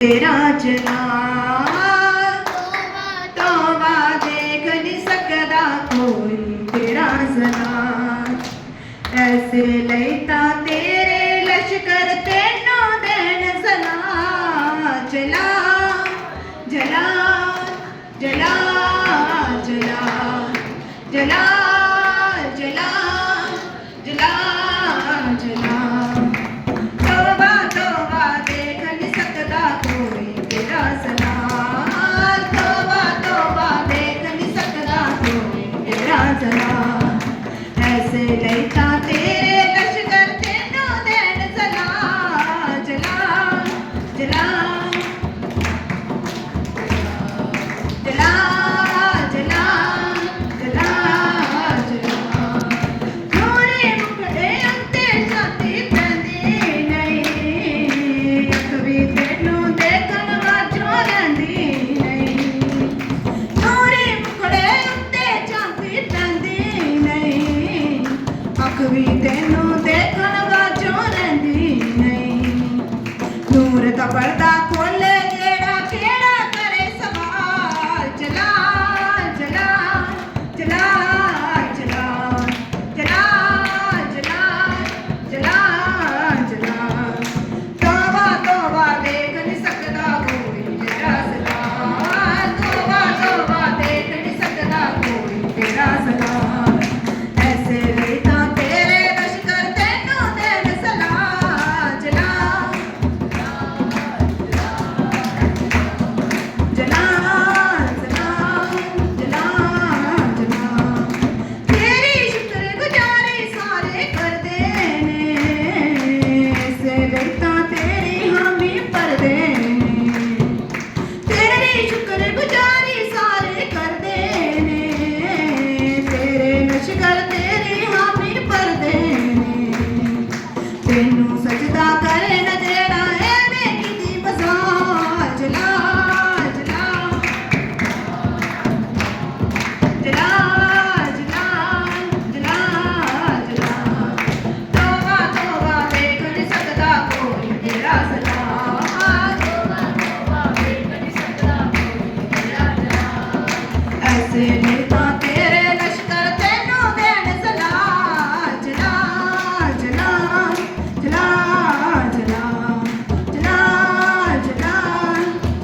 तेरा चला तोवा देख नहीं सकता कोई तेरा सला ऐसे लैता तेरे लश्कर तेनों देन सला चला जला जला जला जला जला जला जला तोबा तोबा देख नहीं सकता कोई तेरा सला तोबा तोबा देख नहीं सकता कोई तेरा सला ऐसे लैता तेरे लश्कर तेनों देन सला जला जला जला जला जला जला गोरे मुखड़े अंते जाती पैंदी नहीं कभी तेनों देखण वाचों रहिंदी नहीं गोरे मुखड़े अंते जाती पैंदी नहीं अख भी तेनों देखण वाचों रहिंदी नहीं नूर दा पर्दा खोले जेड़ा केड़ा करे सवाल चला चला चला चला चला चला चला चला तोबा तोबा देख नहीं सकता कोई तेरा सला तोबा तोबा देख नहीं सकता कोई तेरा सला ऐसे लेता तेरे लश्कर तेनों देन सला चला जला जला जला जला तेरी शुक्रगुजारी सारे करदे ने ऐसे लेता तेरी हामी परदे ने तेरी शुक्रगुजारी सारे करदे ने तेरे लश्कर तेरी हामी परदे ने तेनू सजदा करे न जेड़ा एवें कीती मजाल जला जला जला जला जला जला तोबा तोबा देख नहीं सकता कोई तेरा सला तोबा तोबा देख नहीं सकता कोई तेरा सला ऐसे लेता तेरे लश्कर तेनों देन सला जला जला जला जला जला जला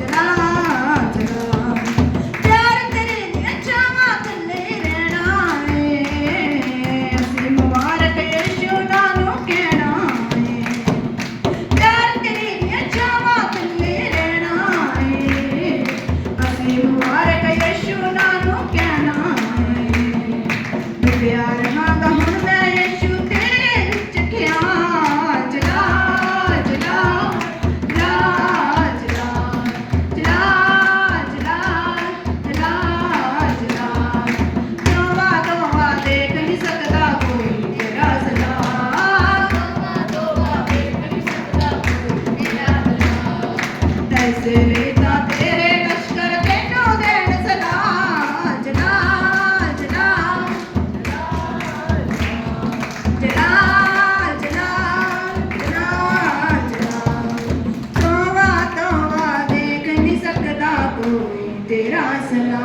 जला जला प्यार तेरे दियां चावां थल्ले रहना है असीं मुबारक यीशु नानू कहना है प्यार तेरे दियां चावां थल्ले रहना है असीं मुबारक यीशु नानू कहना है प्यार हांगा हुण मैं यीशु तेरे विच खिया जला जला जला जला जला जला जला जला तोबा तोबा देख नहीं सकता कोई तेरा सला तोबा तोबा देख नहीं सकता कोई तेरा सला ऐसे लेता तेरे लश्कर तेनों देन सला जला जला जला जला जला जला तोबा तोबा देख नहीं सकता कोई तेरा सला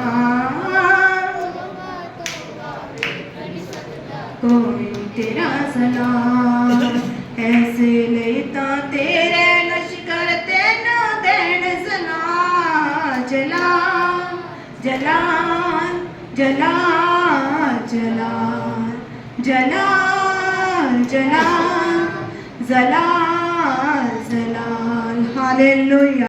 कोई तेरा सला ऐसे लेता तेरे लश्कर तेनों देन सला जला जला जला जला जला जला जला जला हालेलुया।